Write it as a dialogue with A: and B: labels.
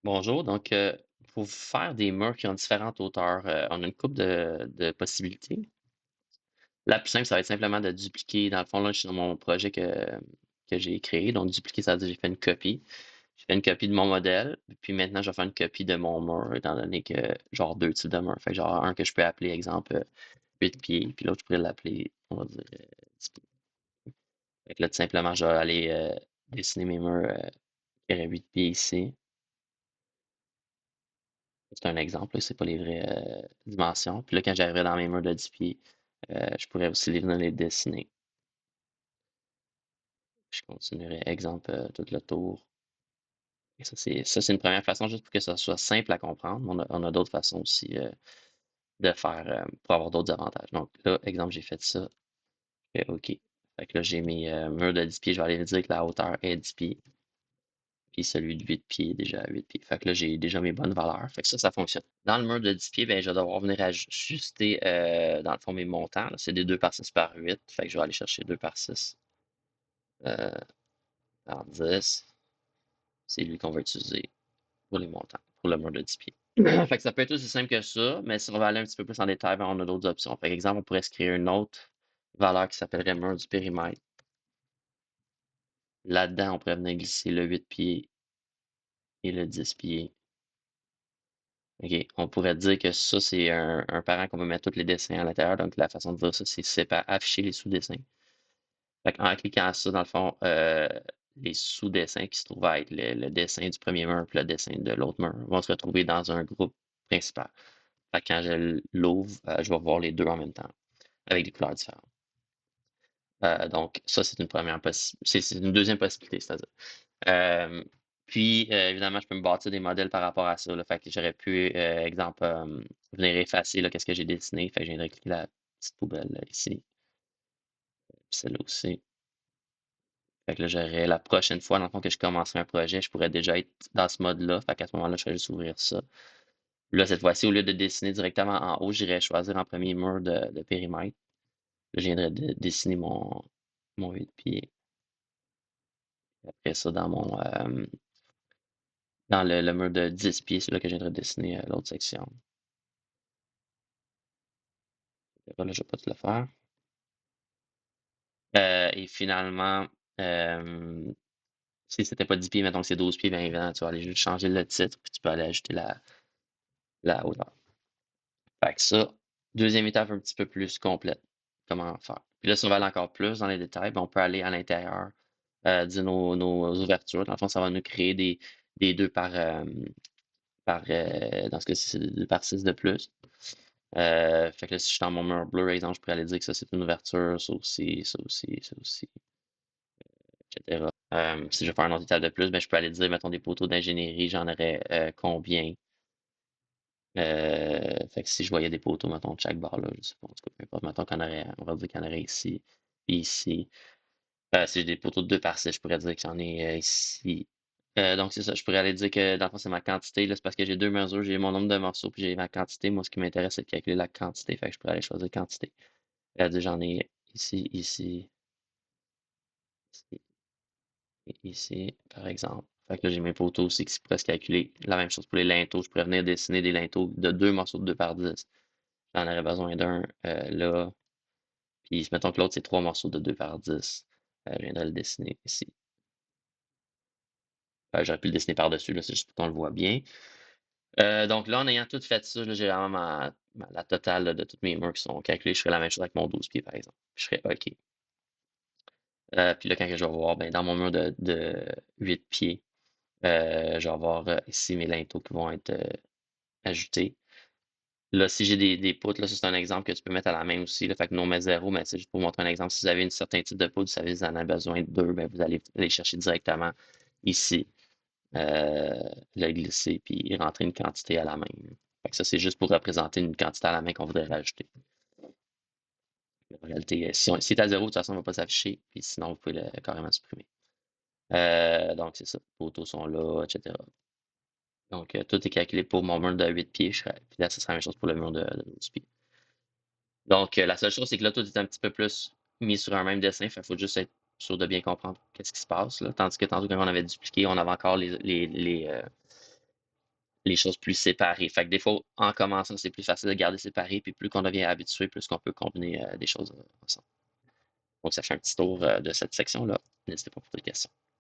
A: Bonjour, pour faire des murs qui ont différentes hauteurs, on a une couple de possibilités. La plus simple, ça va être simplement de dupliquer. Dans le fond, là, je suis dans mon projet que j'ai créé. Donc, dupliquer, ça veut dire que j'ai fait une copie. J'ai fait une copie de mon modèle, puis maintenant, je vais faire une copie de mon mur, étant donné que, genre, deux types de murs. Fait que, genre, un que je peux appeler, exemple, 8 pieds, puis l'autre, je pourrais l'appeler, on va dire, 10 pieds. Fait que là, tout simplement, je vais aller dessiner mes murs qui auraient 8 pieds ici. C'est un exemple, là, c'est pas les vraies dimensions. Puis là, quand j'arriverai dans mes murs de 10 pieds, je pourrais aussi venir les dessiner. Je continuerai, exemple, tout le tour. Et ça, c'est une première façon, juste pour que ça soit simple à comprendre. On a d'autres façons aussi de faire pour avoir d'autres avantages. Donc là, exemple, j'ai fait ça. Je fais OK. Fait que là, j'ai mes murs de 10 pieds. Je vais aller dire que la hauteur est 10 pieds. Puis celui de 8 pieds est déjà à 8 pieds. Fait que là, j'ai déjà mes bonnes valeurs. Fait que ça fonctionne. Dans le mur de 10 pieds, ben, je vais devoir venir ajuster, dans le fond, mes montants, là. C'est des 2 par 6 par 8. Fait que je vais aller chercher 2 par 6 euh, par 10. C'est lui qu'on va utiliser pour les montants, pour le mur de 10 pieds. Fait que ça peut être aussi simple que ça, mais si on va aller un petit peu plus en détail, ben, on a d'autres options. Par exemple, on pourrait se créer une autre valeur qui s'appellerait mur du périmètre. Là-dedans, on pourrait venir glisser le 8 pieds et le 10 pieds. OK. On pourrait dire que ça, c'est un parent qu'on va mettre tous les dessins à l'intérieur. Donc, la façon de voir ça, c'est afficher les sous-dessins. En cliquant ça, dans le fond, les sous-dessins qui se trouvent à être le dessin du premier mur et le dessin de l'autre mur vont se retrouver dans un groupe principal. Quand je l'ouvre, je vais voir les deux en même temps, avec des couleurs différentes. Donc, ça, c'est une première c'est une deuxième possibilité, c'est-à-dire. Euh, Puis, évidemment, je peux me bâtir des modèles par rapport à ça, là. Fait que j'aurais pu, exemple, venir effacer là, qu'est-ce que j'ai dessiné. Fait que je viendrais cliquer la petite poubelle là, ici, puis celle-là aussi. Fait que là, j'aurais la prochaine fois, dans le fond, que je commencerai un projet, je pourrais déjà être dans ce mode-là. Fait qu'à ce moment-là, je vais juste ouvrir ça. Là, cette fois-ci, au lieu de dessiner directement en haut, j'irais choisir en premier mur de périmètre. Là, je viendrais de dessiner mon 8 pieds. Après ça, dans le mur de 10 pieds, c'est là que je viendrais dessiner l'autre section. Là, je vais pas te le faire. Et finalement, euh, si c'était pas 10 pieds, mettons que c'est 12 pieds, bien évidemment, tu vas aller juste changer le titre, puis tu peux aller ajouter la hauteur. Fait que ça, deuxième étape un petit peu plus complète. Comment faire? Puis là, si on va aller encore plus dans les détails, ben, on peut aller à l'intérieur de nos ouvertures. Dans le fond, ça va nous créer des 2 dans ce cas-ci, c'est 2 par 6 de plus. Fait que là, si je suis dans mon mur bleu, par exemple, je pourrais aller dire que ça, c'est une ouverture, ça aussi, ça aussi, ça aussi, etc. Si je veux faire un autre étape de plus, ben, je peux aller dire, mettons, des poteaux d'ingénierie, j'en aurais combien. Fait que si je voyais des poteaux, mettons, de chaque barre, là, je sais pas, en tout cas, peu importe, mettons qu'on aurait, on va dire qu'il y en aurait ici, et ici. Si j'ai des poteaux de 2 par 6, je pourrais dire que j'en ai ici. Donc, c'est ça, je pourrais aller dire que dans le fond, c'est ma quantité. Là, c'est parce que j'ai deux mesures, j'ai mon nombre de morceaux, puis j'ai ma quantité. Moi, ce qui m'intéresse, c'est de calculer la quantité. Fait que je pourrais aller choisir quantité. Là, dire j'en ai ici, ici, ici et ici, par exemple. Fait que là, j'ai mes poteaux aussi qui pourraient se calculer. La même chose pour les linteaux. Je pourrais venir dessiner des linteaux de deux morceaux de 2 par 10. J'en aurais besoin d'un là. Puis, mettons que l'autre, c'est trois morceaux de 2 par 10. Je viendrais le dessiner ici. J'aurais pu le dessiner par-dessus, là, c'est juste pour qu'on le voit bien. Donc là, en ayant tout fait ça, là, j'ai vraiment la totale là, de toutes mes murs qui sont calculés. Je ferais la même chose avec mon 12 pieds, par exemple. Je ferais OK. Puis là, quand je vais voir, ben, dans mon mur de 8 pieds, je vais avoir ici mes linteaux qui vont être ajoutés. Là, si j'ai des poutres, là, ça c'est un exemple que tu peux mettre à la main aussi. Là, fait que non mais zéro, mais c'est juste pour montrer un exemple. Si vous avez un certain type de poutre, vous savez, vous en avez besoin de deux, ben, vous allez les chercher directement ici. euh, le glisser puis rentrer une quantité à la main. Fait que ça, c'est juste pour représenter une quantité à la main qu'on voudrait rajouter. En réalité, si est à zéro, de toute façon, il ne va pas s'afficher, puis sinon, vous pouvez le carrément supprimer. Donc, c'est ça. Les poteaux sont là, etc. Donc, tout est calculé pour mon mur de 8 pieds. Puis là, ce sera la même chose pour le mur de 12 pieds. Donc, la seule chose, c'est que là, tout est un petit peu plus mis sur un même dessin. Il faut juste être sûr de bien comprendre qu'est-ce qui se passe. Là. Tandis que tantôt, quand on avait dupliqué, on avait encore les choses plus séparées. Fait que des fois, en commençant, c'est plus facile de garder séparé, puis plus qu'on devient habitué, plus qu'on peut combiner des choses ensemble. Donc, ça fait un petit tour de cette section-là. N'hésitez pas pour des questions.